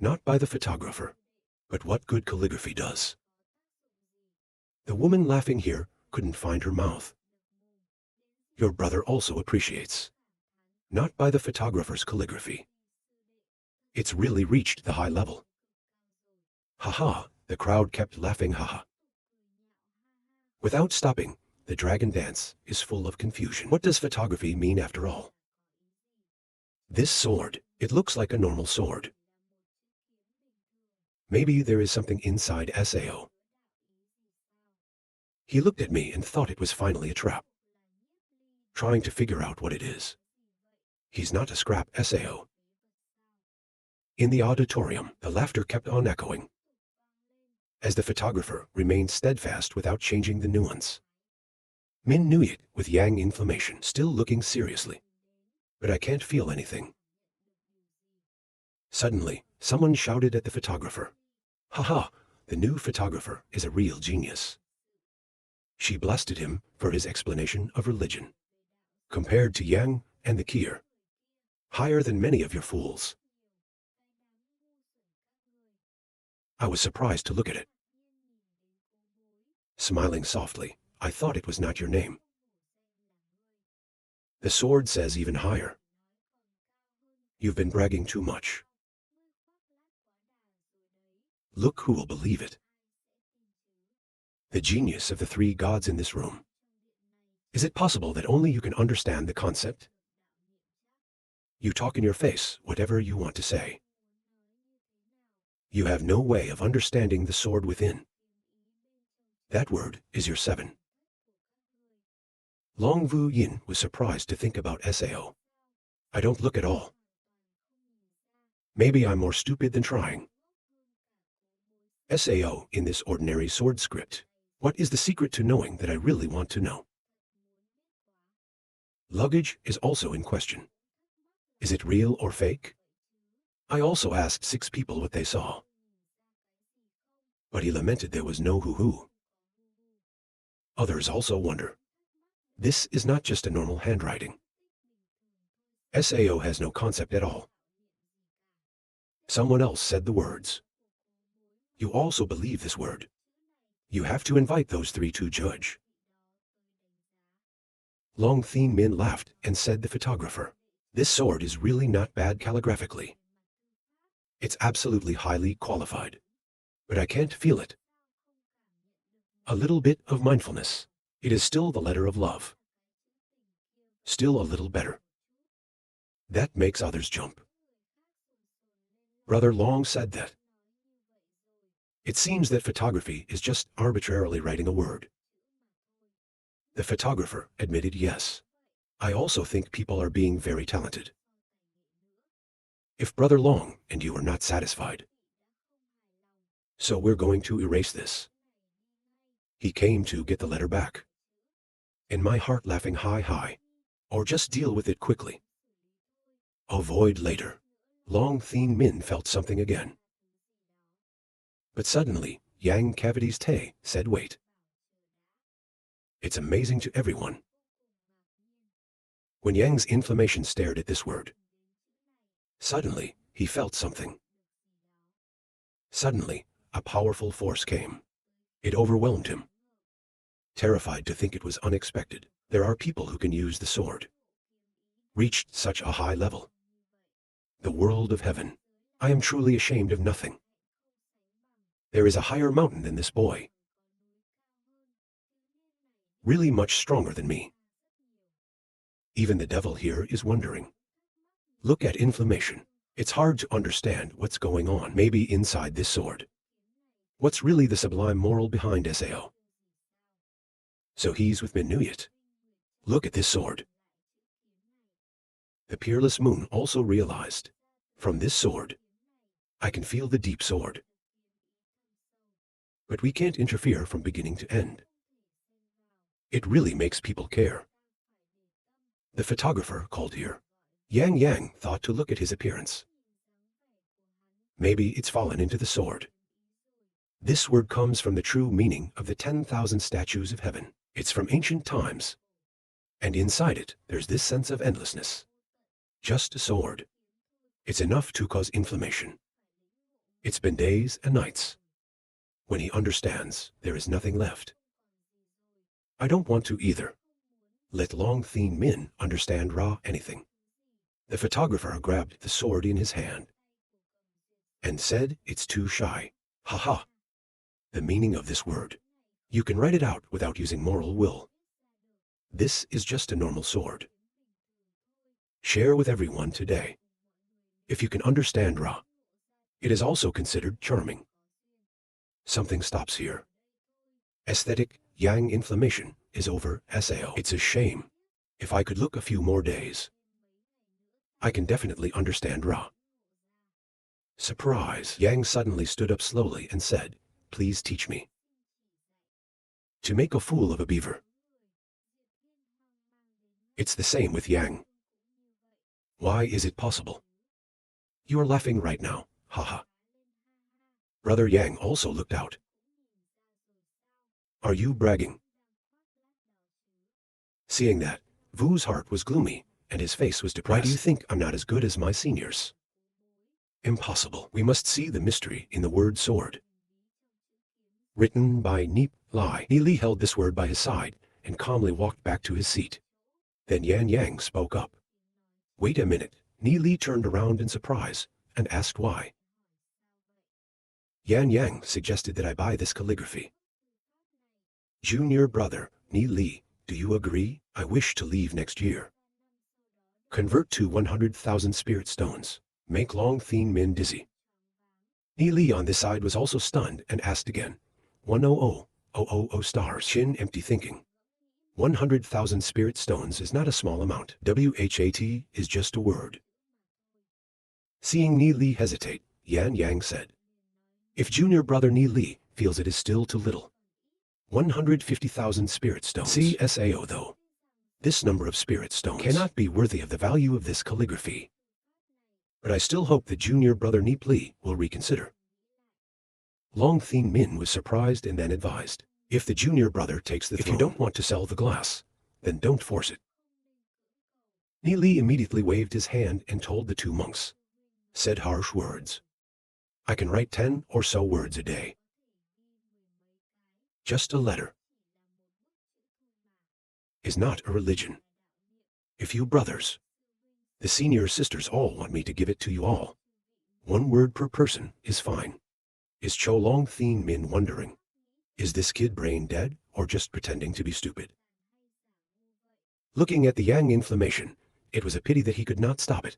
Not by the photographer, but what good calligraphy does. The woman laughing here couldn't find her mouth. Your brother also appreciates. Not by the photographer's calligraphy. It's really reached the high level. Ha-ha, the crowd kept laughing ha-ha. Without stopping, the dragon dance is full of confusion. What does photography mean after all? This sword, it looks like a normal sword. Maybe there is something inside Sao. He looked at me and thought it was finally a trap. Trying to figure out what it is. He's not a scrap Sao. In the auditorium, the laughter kept on echoing, as the photographer remained steadfast without changing the nuance. Min knew it with yang inflammation, still looking seriously. But I can't feel anything. Suddenly, someone shouted at the photographer. Haha, the new photographer is a real genius. She blasted him for his explanation of religion. Compared to Yang and the Kier. Higher than many of your fools. I was surprised to look at it. Smiling softly, I thought it was not your name. The sword says even higher. You've been bragging too much. Look who will believe it. The genius of the three gods in this room. Is it possible that only you can understand the concept? You talk in your face whatever you want to say. You have no way of understanding the sword within. That word is your 7. Long Vu Yin was surprised to think about Sao. I don't look at all. Maybe I'm more stupid than trying. Sao in this ordinary sword script. What is the secret to knowing that I really want to know? Luggage is also in question. Is it real or fake? I also asked 6 people what they saw. But he lamented there was no hoo-hoo. Others also wonder. This is not just a normal handwriting. Sao has no concept at all. Someone else said the words. You also believe this word. You have to invite those 3 to judge. Long Thien Min laughed and said the photographer. This sword is really not bad calligraphically. It's absolutely highly qualified. But I can't feel it. A little bit of mindfulness. It is still the letter of love. Still a little better. That makes others jump. Brother Long said that. It seems that photography is just arbitrarily writing a word. The photographer admitted yes. I also think people are being very talented. If Brother Long and you are not satisfied. So we're going to erase this. He came to get the letter back. And my heart laughing high, or just deal with it quickly. Avoid later. Long Thien Min felt something again. But suddenly, Yang Cavities Te said wait. It's amazing to everyone. When Yang's inflammation stared at this word, suddenly, he felt something. Suddenly, a powerful force came. It overwhelmed him. Terrified to think it was unexpected, there are people who can use the sword. Reached such a high level. The world of heaven. I am truly ashamed of nothing. There is a higher mountain than this boy. Really much stronger than me. Even the devil here is wondering. Look at inflammation. It's hard to understand what's going on, maybe inside this sword. What's really the sublime moral behind Sao? So he's with Minuyet. Look at this sword. The peerless moon also realized. From this sword, I can feel the deep sword. But we can't interfere from beginning to end. It really makes people care. The photographer called here. Yang thought to look at his appearance. Maybe it's fallen into the sword. This word comes from the true meaning of the 10,000 statues of heaven. It's from ancient times. And inside it, there's this sense of endlessness. Just a sword. It's enough to cause inflammation. It's been days and nights. When he understands, there is nothing left. I don't want to either. Let Long Thien Min understand Ra anything. The photographer grabbed the sword in his hand and said, "It's too shy." Ha ha. The meaning of this word. You can write it out without using moral will. This is just a normal sword. Share with everyone today. If you can understand Ra, it is also considered charming. Something stops here. Aesthetic yang inflammation is over SAO. It's a shame. If I could look a few more days, I can definitely understand Ra. Surprise! Yang suddenly stood up slowly and said, "Please teach me to make a fool of a beaver." It's the same with Yang. Why is it possible? You are laughing right now, haha. Brother Yang also looked out. Are you bragging? Seeing that, Vu's heart was gloomy, and his face was depressed. Why do you think I'm not as good as my seniors? Impossible. We must see the mystery in the word sword. Written by Nie Li. Nie Li held this word by his side, and calmly walked back to his seat. Then Yan Yang spoke up. Wait a minute. Nie Li turned around in surprise, and asked why. Yan Yang suggested that I buy this calligraphy. Junior brother, Nie Li, do you agree? I wish to leave next year. Convert to 100,000 spirit stones. Make Long Thien Min dizzy. Nie Li on this side was also stunned and asked again. 100,000 stars. Chin empty thinking. 100,000 spirit stones is not a small amount. WHAT is just a word. Seeing Nie Li hesitate, Yan Yang said. If junior brother Nie Li feels it is still too little. 150,000 spirit stones. CSAO though. This number of spirit stones cannot be worthy of the value of this calligraphy. But I still hope that junior brother Nie Li will reconsider. Long Thien Min was surprised and then advised. If the junior brother takes the throne, if you don't want to sell the glass, then don't force it. Nie Li immediately waved his hand and told the two monks. Said harsh words. I can write 10 or so words a day. Just a letter is not a religion. If you brothers, the senior sisters all want me to give it to you all. 1 word per person is fine. Is Cho Long Thien Min wondering? Is this kid brain dead or just pretending to be stupid? Looking at the Yang inflammation, it was a pity that he could not stop it.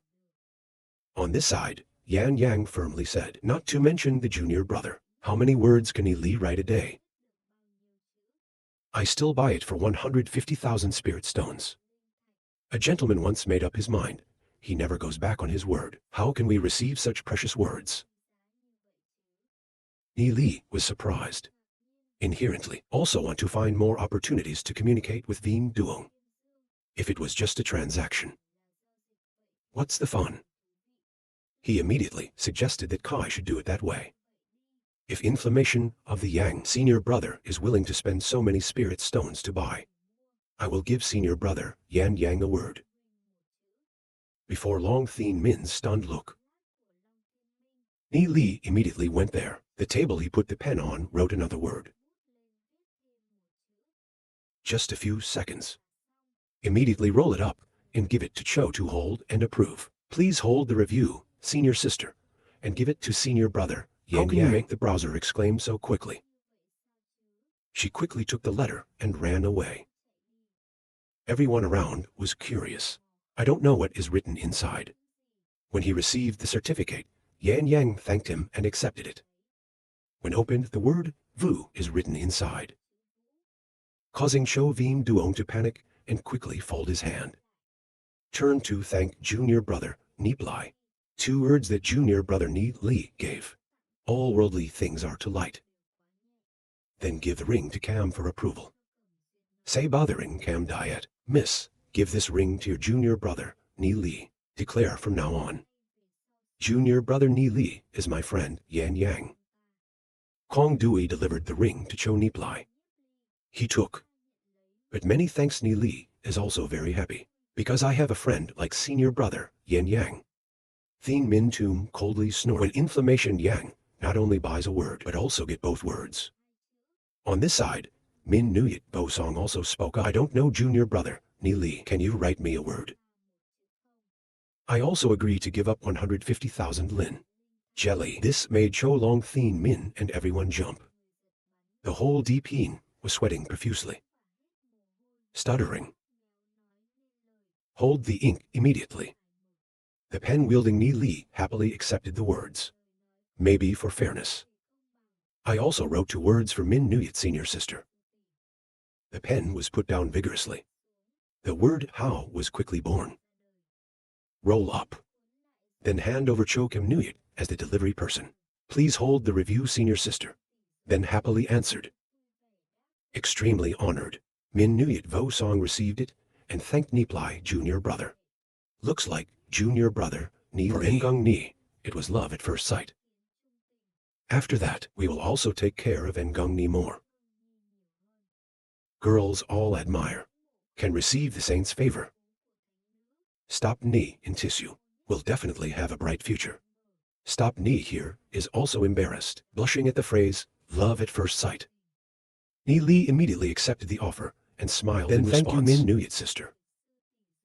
On this side, Yan Yang firmly said, not to mention the junior brother. How many words can Nie Li write a day? I still buy it for 150,000 spirit stones. A gentleman once made up his mind. He never goes back on his word. How can we receive such precious words? Nie Li was surprised. Inherently, also want to find more opportunities to communicate with Vien Duong. If it was just a transaction. What's the fun? He immediately suggested that Kai should do it that way. If inflammation of the Yang senior brother is willing to spend so many spirit stones to buy, I will give senior brother Yan Yang a word. Before Long Thien Min's stunned look, Nie Li immediately went there. The table he put the pen on wrote another word. Just a few seconds. Immediately roll it up and give it to Cho to hold and approve. Please hold the review, senior sister, and give it to senior brother. How can you make the browser exclaim so quickly? She quickly took the letter and ran away. Everyone around was curious. I don't know what is written inside. When he received the certificate, Yan Yang thanked him and accepted it. When opened, the word Vu is written inside, causing Cho Vien Duong to panic and quickly fold his hand. Turn to thank junior brother Nie Li. 2 words that junior brother Nie Li gave. All worldly things are to light. Then give the ring to Cam for approval. Say bothering Cam Diet. Miss, give this ring to your junior brother, Nie Li. Declare from now on. Junior brother Nie Li is my friend, Yan Yang. Kong Dewey delivered the ring to Cho Nie Li. He took. But many thanks Nie Li is also very happy, because I have a friend like senior brother, Yan Yang. Thien Min Tum coldly snored. When inflammation Yang not only buys a word, but also get both words. On this side, Min Nuyet Bosong also spoke up. I don't know junior brother, Nie Li, can you write me a word? I also agree to give up 150,000 lin. Jelly. This made Cho Long Thien Min and everyone jump. The whole Deep Heen was sweating profusely. Stuttering. Hold the ink immediately. The pen-wielding Nie Li happily accepted the words. Maybe for fairness. I also wrote 2 words for Min Nuyet senior sister. The pen was put down vigorously. The word how was quickly born. Roll up. Then hand over Cho Kim Nuyet as the delivery person. Please hold the review senior sister. Then happily answered. Extremely honored. Min Nuyet Vo Song received it and thanked Nie Li junior brother. Looks like junior brother Nie for Ngung Ni. It was love at first sight. After that, we will also take care of Ngung Ni more. Girls all admire. Can receive the saint's favor. Stop Ni in tissue. Will definitely have a bright future. Stop Ni here is also embarrassed, blushing at the phrase, love at first sight. Nie Li immediately accepted the offer and smiled in response. Then thank you Min Nuyet sister.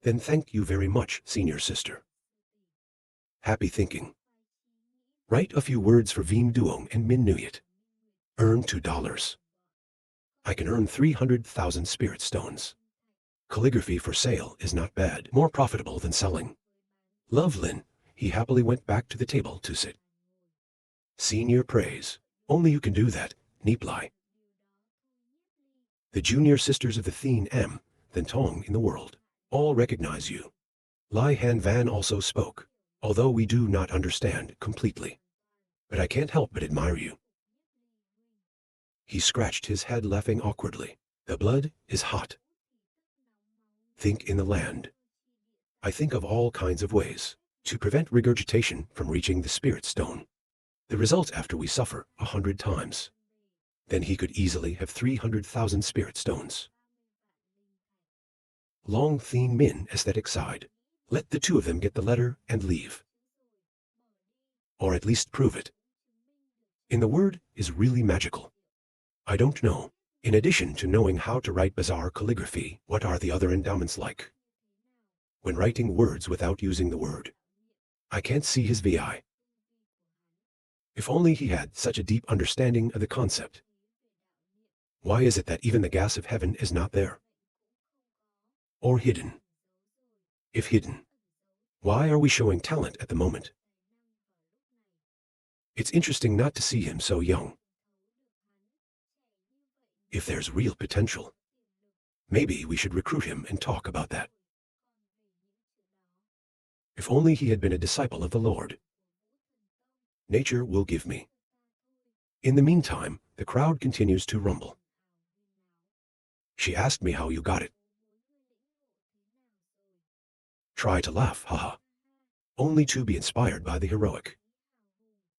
Then thank you very much senior sister. Happy thinking. Write a few words for Veem Duong and Min Nuyet. Earn $2. I can earn 300,000 spirit stones. Calligraphy for sale is not bad, more profitable than selling. Love Lin, he happily went back to the table to sit. Senior praise. Only you can do that, Nie Li. The junior sisters of the Thien M, then Tong in the world, all recognize you. Lai Han Van also spoke, although we do not understand completely. But I can't help but admire you. He scratched his head laughing awkwardly. The blood is hot. Think in the land. I think of all kinds of ways to prevent regurgitation from reaching the spirit stone. The result after we suffer 100 times. Then he could easily have 300,000 spirit stones. Long Thien Min aesthetic side. Let the 2 of them get the letter and leave. Or at least prove it. In the word is really magical. I don't know. In addition to knowing how to write bizarre calligraphy, what are the other endowments like? When writing words without using the word. I can't see his VI. If only he had such a deep understanding of the concept. Why is it that even the gas of heaven is not there? Or hidden? If hidden, why are we showing talent at the moment? It's interesting not to see him so young. If there's real potential, maybe we should recruit him and talk about that. If only he had been a disciple of the Lord. Nature will give me. In the meantime, the crowd continues to rumble. She asked me how you got it. Try to laugh, haha. Only to be inspired by the heroic.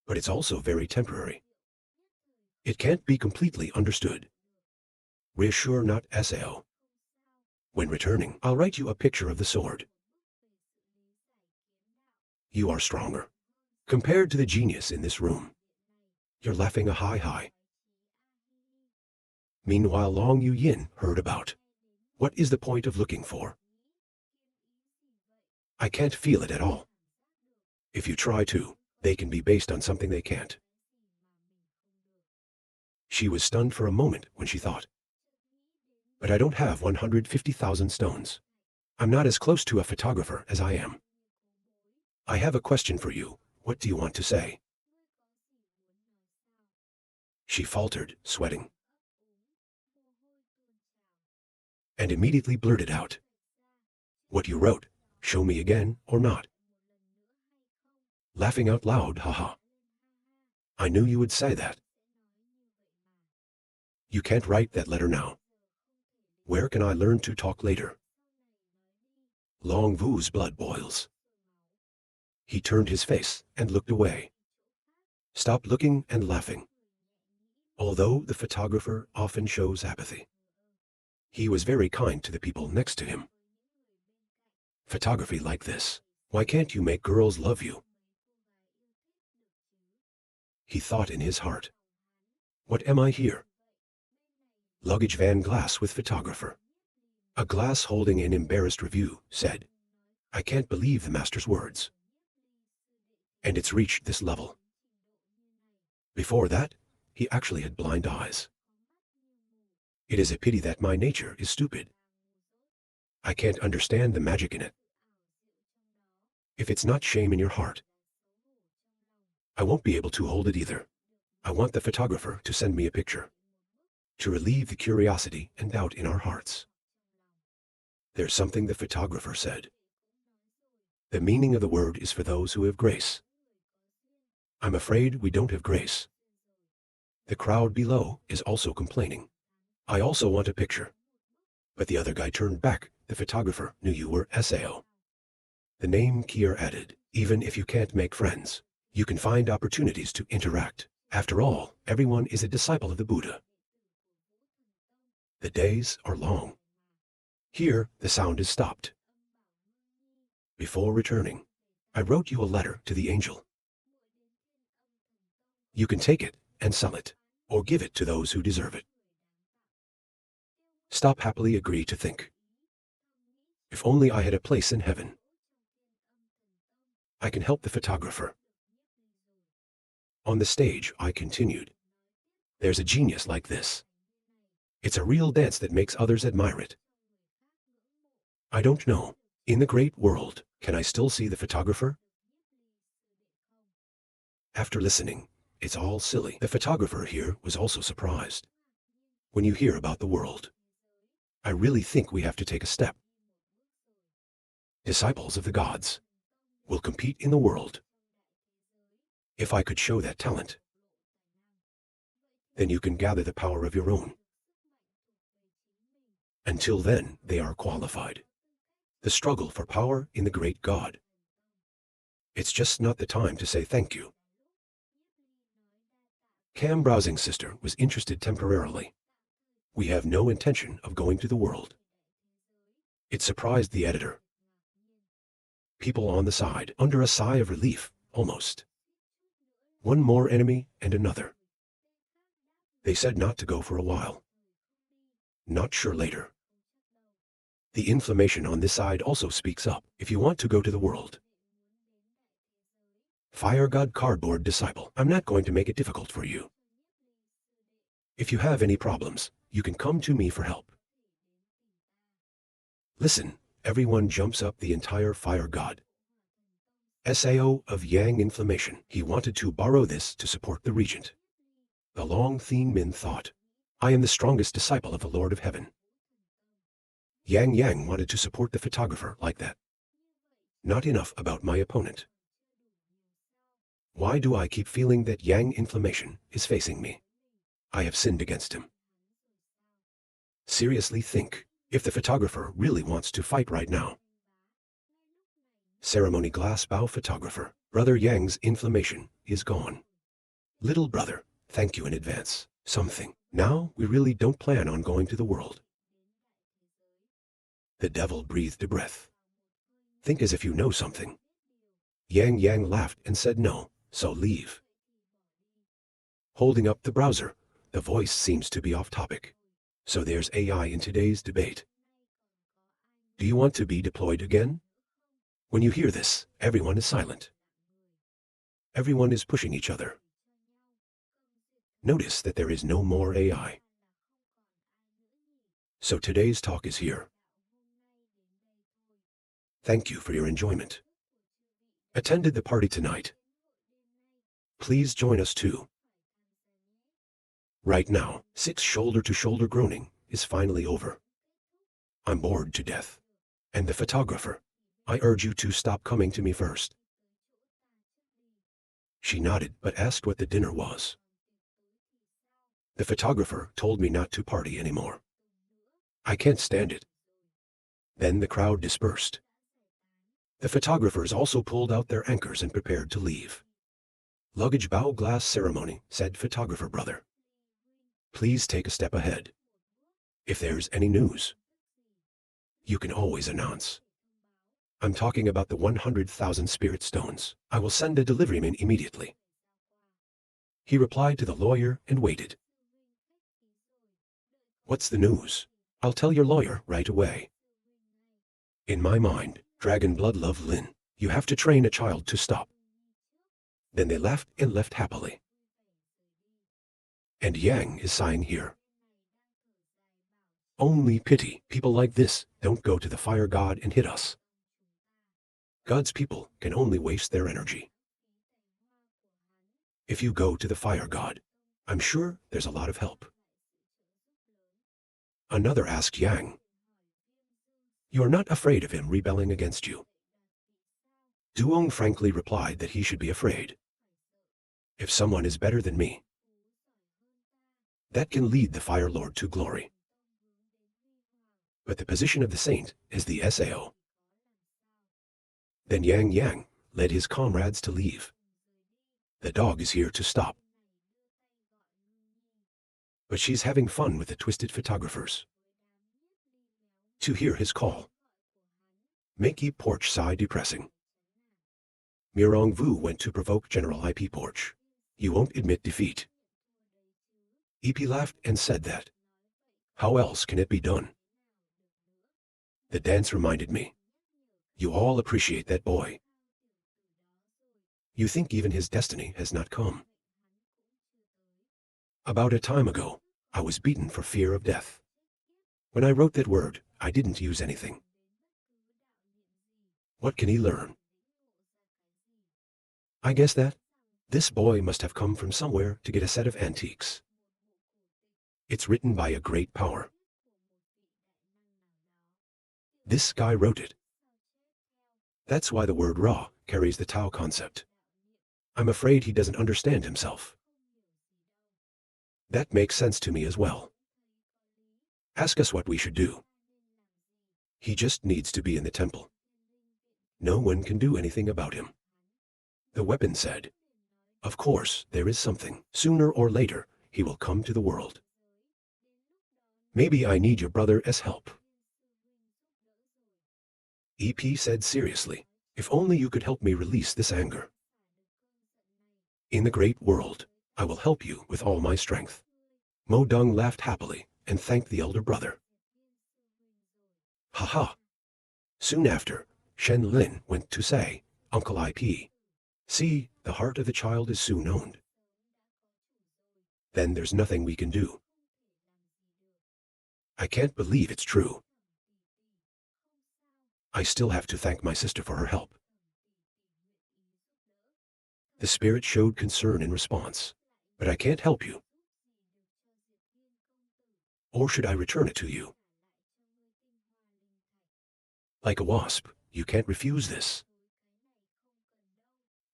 But it's also very temporary. It can't be completely understood. Reassure not Sao. When returning, I'll write you a picture of the sword. You are stronger. Compared to the genius in this room. You're laughing a high. Meanwhile Long Yu Yin heard about. What is the point of looking for? I can't feel it at all. If you try to, they can be based on something they can't. She was stunned for a moment when she thought. But I don't have 150,000 stones. I'm not as close to a photographer as I am. I have a question for you. What do you want to say? She faltered, sweating. And immediately blurted out. What you wrote, show me again or not. Laughing out loud, haha. I knew you would say that. You can't write that letter now. Where can I learn to talk later? Long Vu's blood boils. He turned his face and looked away. Stopped looking and laughing. Although the photographer often shows apathy, he was very kind to the people next to him. Photography like this, why can't you make girls love you? He thought in his heart. What am I here? Luggage van glass with photographer. A glass holding an embarrassed review said, I can't believe the master's words. And it's reached this level. Before that, he actually had blind eyes. It is a pity that my nature is stupid. I can't understand the magic in it. If it's not shame in your heart, I won't be able to hold it either. I want the photographer to send me a picture, to relieve the curiosity and doubt in our hearts. There's something the photographer said. The meaning of the word is for those who have grace. I'm afraid we don't have grace. The crowd below is also complaining. I also want a picture. But the other guy turned back. The photographer knew you were Sao. The name Kier added, even if you can't make friends, you can find opportunities to interact. After all, everyone is a disciple of the Buddha. The days are long. Here, the sound is stopped. Before returning, I wrote you a letter to the angel. You can take it and sell it, or give it to those who deserve it. Stop happily agree to think. If only I had a place in heaven. I can help the photographer. On the stage, I continued. There's a genius like this. It's a real dance that makes others admire it. I don't know. In the great world, can I still see the photographer? After listening, it's all silly. The photographer here was also surprised. When you hear about the world, I really think we have to take a step. Disciples of the gods will compete in the world. If I could show that talent, then you can gather the power of your own. Until then, they are qualified. The struggle for power in the great God. It's just not the time to say thank you. Cam Browsing Sister was interested temporarily. We have no intention of going to the world. It surprised the editor. People on the side, under a sigh of relief, almost. One more enemy and another. They said not to go for a while. Not sure later. The inflammation on this side also speaks up. If you want to go to the world. Fire God Cardboard Disciple, I'm not going to make it difficult for you. If you have any problems, you can come to me for help. Listen, everyone jumps up the entire Fire God. Sao of Yang Inflammation. He wanted to borrow this to support the regent. The Long Thien Min thought, I am the strongest disciple of the Lord of Heaven. Yang wanted to support the photographer like that. Not enough about my opponent. Why do I keep feeling that Yang Inflammation is facing me? I have sinned against him. Seriously think, if the photographer really wants to fight right now. Ceremony glass bow photographer. Brother Yang's inflammation is gone. Little brother, thank you in advance. Something. Now we really don't plan on going to the world. The devil breathed a breath. Think as if you know something. Yang laughed and said no, so leave. Holding up the browser, the voice seems to be off topic. So there's AI in today's debate. Do you want to be deployed again? When you hear this, everyone is silent. Everyone is pushing each other. Notice that there is no more AI. So today's talk is here. Thank you for your enjoyment. Attended the party tonight. Please join us too. Right now, 6 shoulder-to-shoulder groaning is finally over. I'm bored to death. And the photographer, I urge you to stop coming to me first. She nodded but asked what the dinner was. The photographer told me not to party anymore. I can't stand it. Then the crowd dispersed. The photographers also pulled out their anchors and prepared to leave. Luggage bow glass ceremony, said photographer brother. Please take a step ahead. If there's any news, you can always announce. I'm talking about the 100,000 spirit stones. I will send a deliveryman immediately. He replied to the lawyer and waited. What's the news? I'll tell your lawyer right away. In my mind, Dragon Blood loved Lin. You have to train a child to stop. Then they laughed and left happily. And Yang is sighing here. Only pity people like this don't go to the fire god and hit us. God's people can only waste their energy. If you go to the fire god, I'm sure there's a lot of help. Another asked Yang, "You're not afraid of him rebelling against you?" Duong frankly replied that he should be afraid. If someone is better than me, that can lead the Fire Lord to glory. But the position of the saint is the SAO. Then Yang led his comrades to leave. The dog is here to stop. But she's having fun with the twisted photographers. To hear his call, Makey Porch sigh depressing. Mirong Vu went to provoke General IP Porch. You won't admit defeat. EP laughed and said that. How else can it be done? The dance reminded me. You all appreciate that boy. You think even his destiny has not come. About a time ago, I was beaten for fear of death. When I wrote that word, I didn't use anything. What can he learn? I guess that this boy must have come from somewhere to get a set of antiques. It's written by a great power. This guy wrote it. That's why the word Ra carries the Tao concept. I'm afraid he doesn't understand himself. That makes sense to me as well. Ask us what we should do. He just needs to be in the temple. No one can do anything about him. The weapon said, of course, there is something. Sooner or later, he will come to the world. Maybe I need your brother as help. EP said seriously, if only you could help me release this anger. In the great world, I will help you with all my strength. Mo Dong laughed happily and thanked the elder brother. Ha. Soon after, Shen Lin went to say, Uncle IP, see, the heart of the child is soon owned. Then there's nothing we can do. I can't believe it's true. I still have to thank my sister for her help. The spirit showed concern in response, but I can't help you. Or should I return it to you? Like a wasp, you can't refuse this.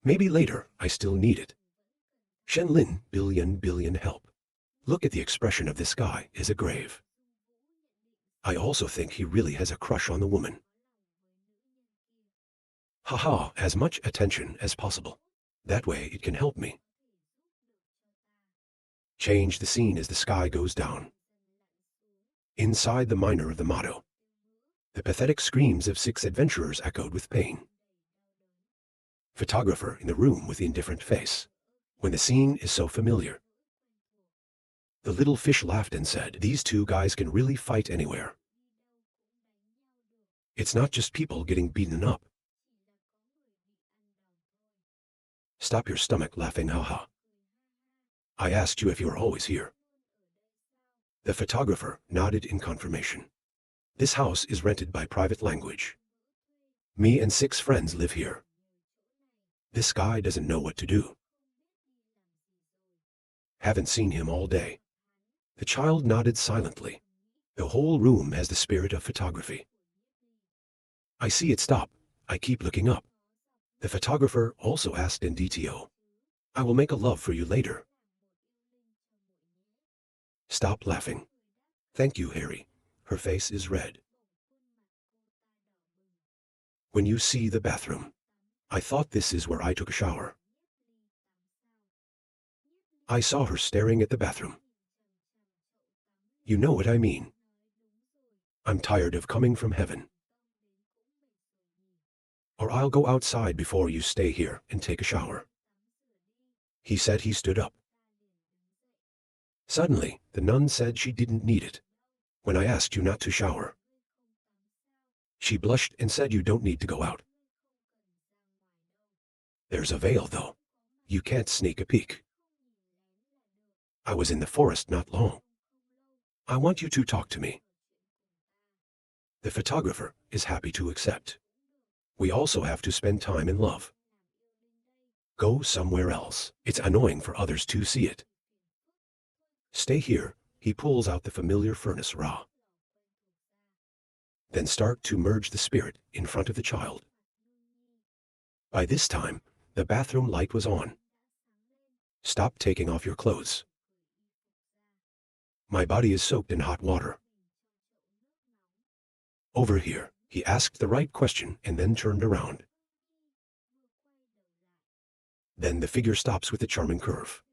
Maybe later, I still need it. Shen Lin, billion help. Look at the expression of this guy is a grave. I also think he really has a crush on the woman. Haha, as much attention as possible. That way it can help me. Change the scene as the sky goes down. Inside the minor of the motto, the pathetic screams of 6 adventurers echoed with pain. Photographer in the room with indifferent face. When the scene is so familiar. The little fish laughed and said, these 2 guys can really fight anywhere. It's not just people getting beaten up. Stop your stomach laughing, haha. I asked you if you were always here. The photographer nodded in confirmation. This house is rented by private language. Me and 6 friends live here. This guy doesn't know what to do. Haven't seen him all day. The child nodded silently. The whole room has the spirit of photography. I see it stop. I keep looking up. The photographer also asked in DTO. I will make a love for you later. Stop laughing. Thank you, Harry. Her face is red. When you see the bathroom, I thought this is where I took a shower. I saw her staring at the bathroom. You know what I mean. I'm tired of coming from heaven. Or I'll go outside before you stay here and take a shower. He said he stood up. Suddenly, the nun said she didn't need it when I asked you not to shower. She blushed and said you don't need to go out. There's a veil, though. You can't sneak a peek. I was in the forest not long. I want you to talk to me. The photographer is happy to accept. We also have to spend time in love. Go somewhere else. It's annoying for others to see it. Stay here. He pulls out the familiar furnace raw. Then start to merge the spirit in front of the child. By this time, the bathroom light was on. Stop taking off your clothes. My body is soaked in hot water. Over here, he asked the right question and then turned around. Then the figure stops with a charming curve.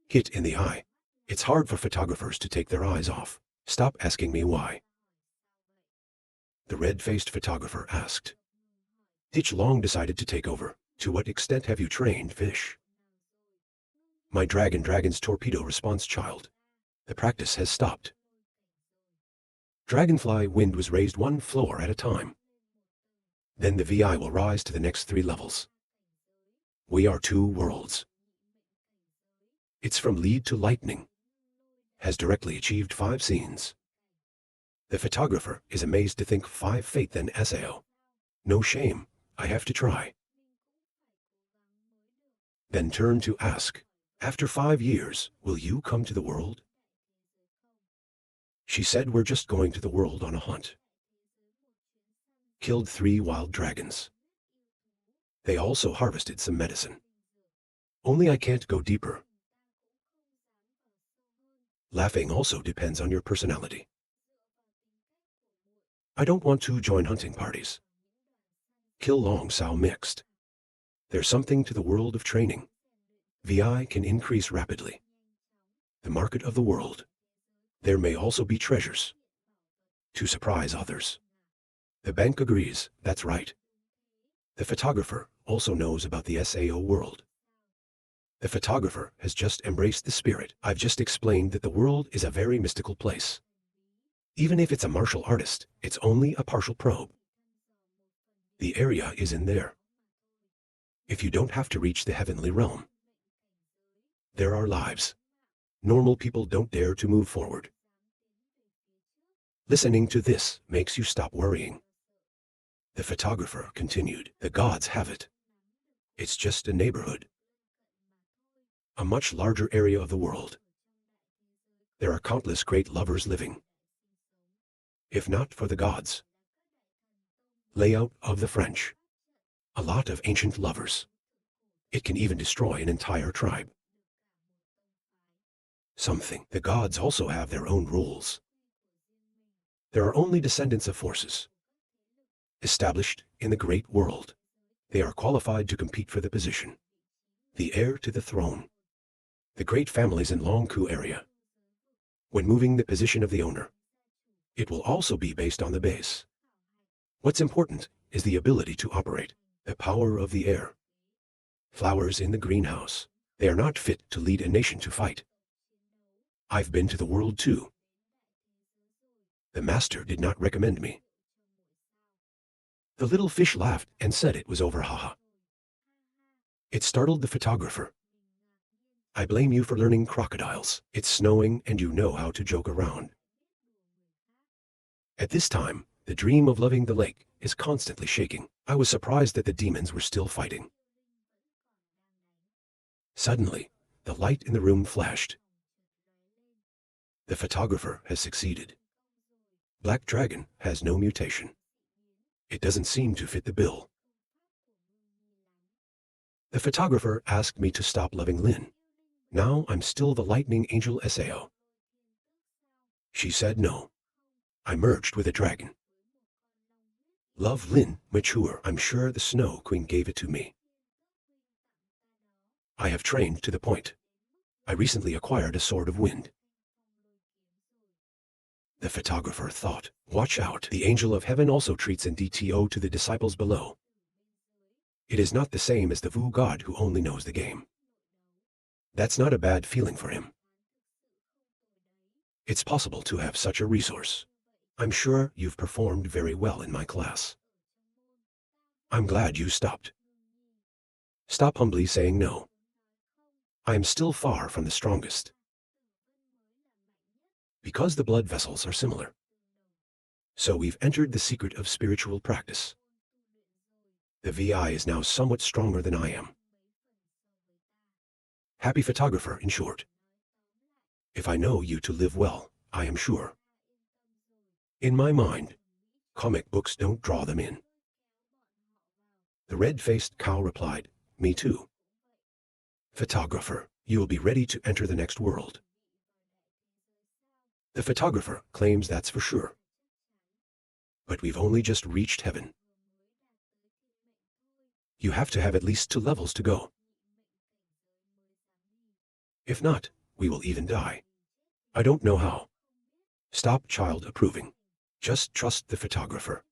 Hit in the eye. It's hard for photographers to take their eyes off. Stop asking me why. The red-faced photographer asked. Ditch Long decided to take over. To what extent have you trained fish? My dragon's torpedo response child. The practice has stopped. Dragonfly wind was raised one floor at a time. Then the VI will rise to the next 3 levels. We are 2 worlds. It's from lead to lightning. Has directly achieved 5 scenes. The photographer is amazed to think 5 fate then SAO. No shame, I have to try. Then turn to ask, after 5 years, will you come to the world? She said we're just going to the world on a hunt. Killed 3 wild dragons. They also harvested some medicine. Only I can't go deeper. Laughing also depends on your personality. I don't want to join hunting parties. Kill Long Sao mixed. There's something to the world of training. VI can increase rapidly. The market of the world. There may also be treasures. To surprise others. The bank agrees, that's right. The photographer also knows about the SAO world. The photographer has just embraced the spirit. I've just explained that the world is a very mystical place. Even if it's a martial artist, it's only a partial probe. The area is in there. If you don't have to reach the heavenly realm. There are lives. Normal people don't dare to move forward. Listening to this makes you stop worrying. The photographer continued, the gods have it. It's just a neighborhood. A much larger area of the world. There are countless great lovers living. If not for the gods. Layout of the French. A lot of ancient lovers. It can even destroy an entire tribe. Something. The gods also have their own rules. There are only descendants of forces. Established in the great world. They are qualified to compete for the position. The heir to the throne. The great families in Longku area. When moving the position of the owner. It will also be based on the base. What's important is the ability to operate. The power of the air. Flowers in the greenhouse. They are not fit to lead a nation to fight. I've been to the world too. The master did not recommend me. The little fish laughed and said it was over, haha. It startled the photographer. I blame you for learning crocodiles. It's snowing and you know how to joke around. At this time, the dream of loving the lake is constantly shaking. I was surprised that the demons were still fighting. Suddenly, the light in the room flashed. The photographer has succeeded. Black Dragon has no mutation. It doesn't seem to fit the bill. The photographer asked me to stop loving Lin. Now I'm still the lightning angel SAO. She said no. I merged with a dragon. Love Lin, mature. I'm sure the Snow Queen gave it to me. I have trained to the point. I recently acquired a sword of wind. The photographer thought, watch out, the angel of heaven also treats in DTO to the disciples below. It is not the same as the Vu god who only knows the game. That's not a bad feeling for him. It's possible to have such a resource. I'm sure you've performed very well in my class. I'm glad you stopped. Stop humbly saying no. I am still far from the strongest. Because the blood vessels are similar. So we've entered the secret of spiritual practice. The VI is now somewhat stronger than I am. Happy photographer, in short. If I know you to live well, I am sure. In my mind, comic books don't draw them in. The red-faced cow replied, me too. Photographer, you will be ready to enter the next world. The photographer claims that's for sure. But we've only just reached heaven. You have to have at least 2 levels to go. If not, we will even die. I don't know how. Stop child approving. Just trust the photographer.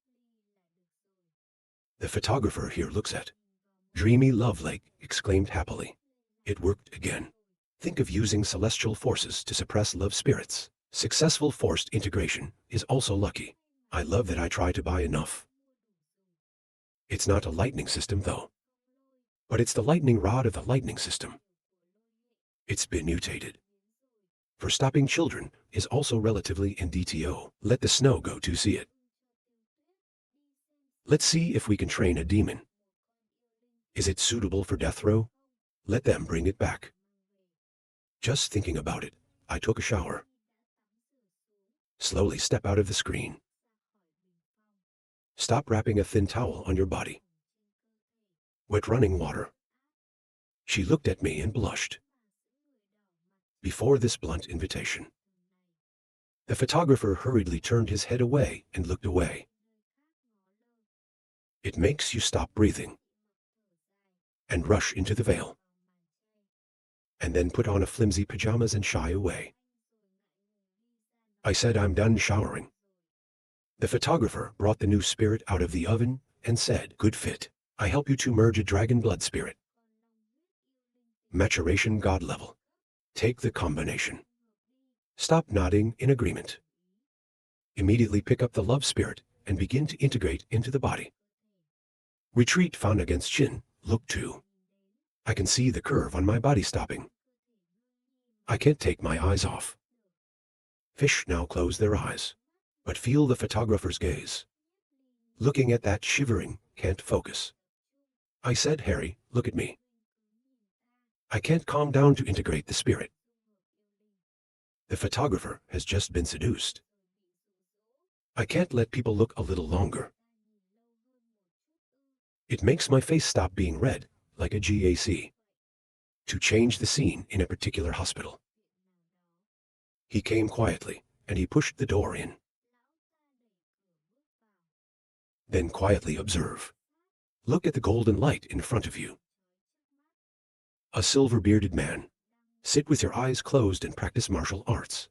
The photographer here looks at. Dreamy Love Lake exclaimed happily. It worked again. Think of using celestial forces to suppress love spirits. Successful forced integration is also lucky. I love that I try to buy enough. It's not a lightning system though. But it's the lightning rod of the lightning system. It's been mutated. For stopping children is also relatively in DTO. Let the snow go to see it. Let's see if we can train a demon. Is it suitable for death row? Let them bring it back. Just thinking about it, I took a shower. Slowly step out of the screen. Stop wrapping a thin towel on your body. Wet running water. She looked at me and blushed. Before this blunt invitation, the photographer hurriedly turned his head away and looked away. It makes you stop breathing and rush into the veil, and then put on a flimsy pajamas and shy away. I said I'm done showering. The photographer brought the new spirit out of the oven and said, good fit. I help you to merge a dragon blood spirit. Maturation god level. Take the combination. Stop nodding in agreement. Immediately pick up the love spirit and begin to integrate into the body. Retreat found against chin, look 2. I can see the curve on my body stopping. I can't take my eyes off. Fish now close their eyes, but feel the photographer's gaze. Looking at that shivering, can't focus. I said, Harry, look at me. I can't calm down to integrate the spirit. The photographer has just been seduced. I can't let people look a little longer. It makes my face stop being red, like a GAC. To change the scene in a particular hospital. He came quietly, and he pushed the door in. Then quietly observe. Look at the golden light in front of you. A silver-bearded man. Sit with your eyes closed and practice martial arts.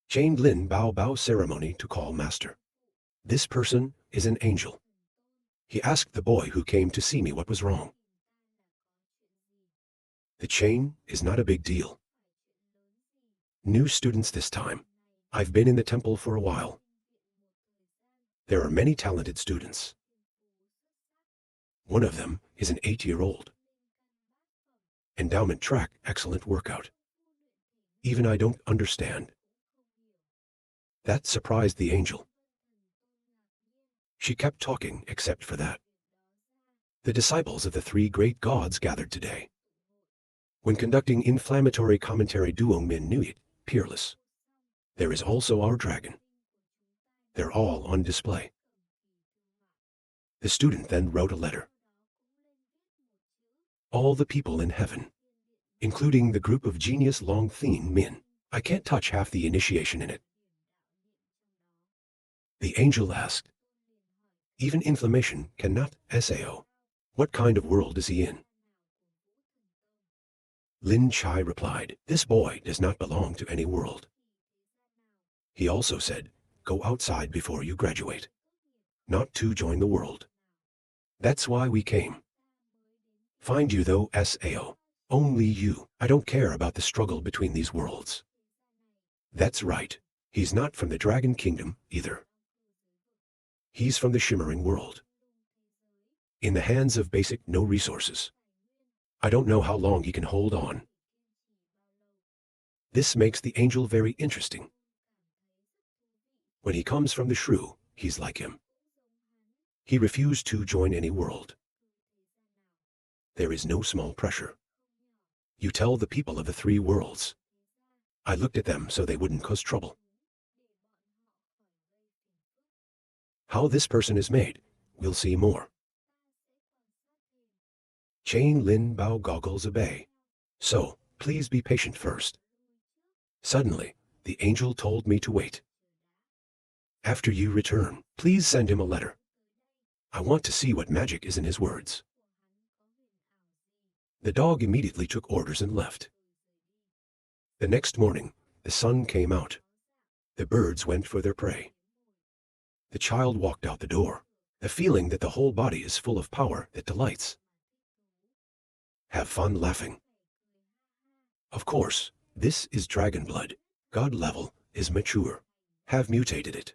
Chained Lin bow ceremony to call master. This person is an angel. He asked the boy who came to see me what was wrong. The chain is not a big deal. New students this time. I've been in the temple for a while. There are many talented students. One of them is an 8-year-old. Endowment track, excellent workout. Even I don't understand. That surprised the angel. She kept talking except for that. The disciples of the 3 great gods gathered today. When conducting inflammatory commentary Duo Min Nuit, peerless. There is also our dragon. They're all on display. The student then wrote a letter. All the people in heaven, including the group of genius Long Thien Min. I can't touch half the initiation in it. The angel asked. Even inflammation cannot SAO. What kind of world is he in? Lin Chai replied, this boy does not belong to any world. He also said, go outside before you graduate. Not to join the world. That's why we came. Find you though SAO. Only you. I don't care about the struggle between these worlds. That's right. He's not from the Dragon Kingdom either. He's from the Shimmering World. In the hands of basic no resources. I don't know how long he can hold on. This makes the angel very interesting. When he comes from the shrew, he's like him. He refused to join any world. There is no small pressure. You tell the people of the 3 worlds. I looked at them so they wouldn't cause trouble. How this person is made, we'll see more. Chain Lin Bao goggles obey. So, please be patient first. Suddenly, the angel told me to wait. After you return, please send him a letter. I want to see what magic is in his words. The dog immediately took orders and left. The next morning, the sun came out. The birds went for their prey. The child walked out the door, the feeling that the whole body is full of power that delights. Have fun laughing. Of course, this is dragon blood. God level is mature. Have mutated it.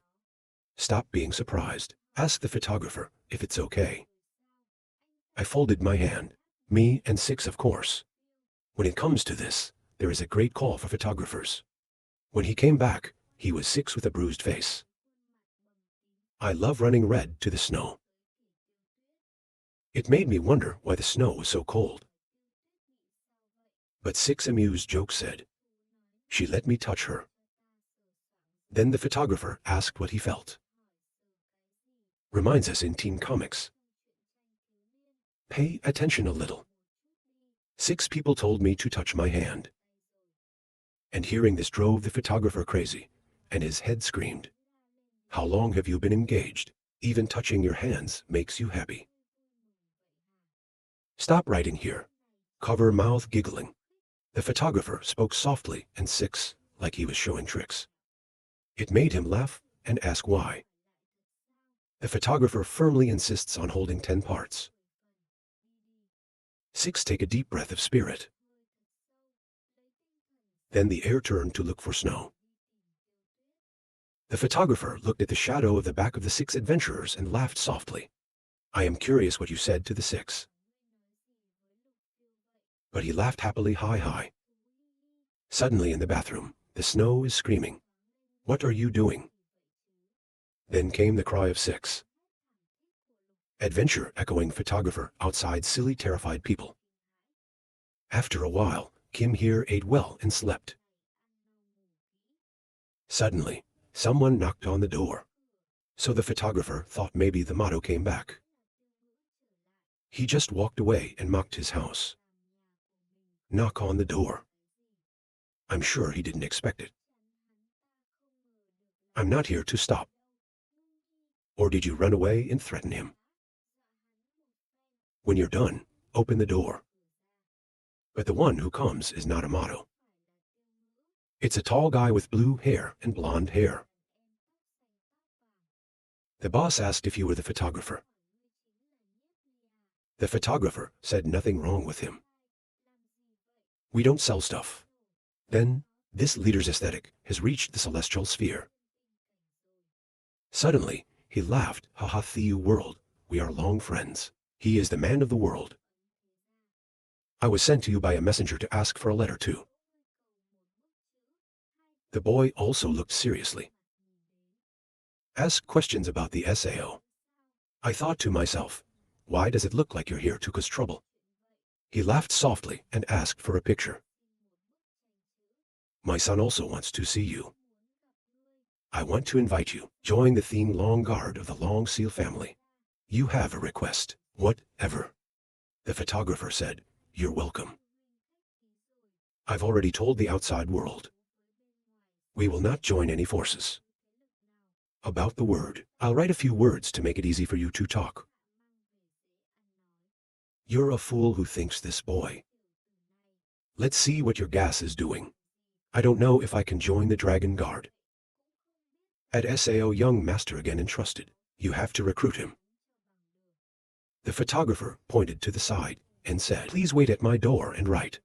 Stop being surprised. Ask the photographer if it's okay. I folded my hand. Me and 6, of course. When it comes to this, there is a great call for photographers. When he came back, he was 6 with a bruised face. I love running red to the snow. It made me wonder why the snow was so cold. But 6 amused joke said. She let me touch her. Then the photographer asked what he felt. Reminds us in teen comics. Pay attention a little. 6 people told me to touch my hand. And hearing this drove the photographer crazy, and his head screamed. How long have you been engaged? Even touching your hands makes you happy. Stop writing here. Cover mouth giggling. The photographer spoke softly and 6, like he was showing tricks. It made him laugh and ask why. The photographer firmly insists on holding 10 parts. 6 take a deep breath of spirit. Then the air turned to look for snow. The photographer looked at the shadow of the back of the 6 adventurers and laughed softly. I am curious what you said to the 6. But he laughed happily high. Suddenly in the bathroom, the snow is screaming. What are you doing? Then came the cry of 6. Adventure echoing photographer outside silly terrified people. After a while, Kim here ate well and slept. Suddenly, someone knocked on the door. So the photographer thought maybe the motto came back. He just walked away and mocked his house. Knock on the door. I'm sure he didn't expect it. I'm not here to stop. Or did you run away and threaten him? When you're done, open the door. But the one who comes is not a motto. It's a tall guy with blue hair and blonde hair. The boss asked if you were the photographer. The photographer said nothing wrong with him. We don't sell stuff. Then, this leader's aesthetic has reached the celestial sphere. Suddenly, he laughed, haha Thiu world, we are long friends. He is the man of the world. I was sent to you by a messenger to ask for a letter too. The boy also looked seriously. Ask questions about the SAO. I thought to myself, why does it look like you're here to cause trouble? He laughed softly and asked for a picture. My son also wants to see you. I want to invite you, join the Thien Long Guard of the Long Seal family. You have a request, whatever. The photographer said, you're welcome. I've already told the outside world. We will not join any forces. About the word, I'll write a few words to make it easy for you to talk. You're a fool who thinks this, boy. Let's see what your gas is doing. I don't know if I can join the Dragon Guard. At SAO young master again entrusted. You have to recruit him. The photographer pointed to the side and said, please wait at my door and write.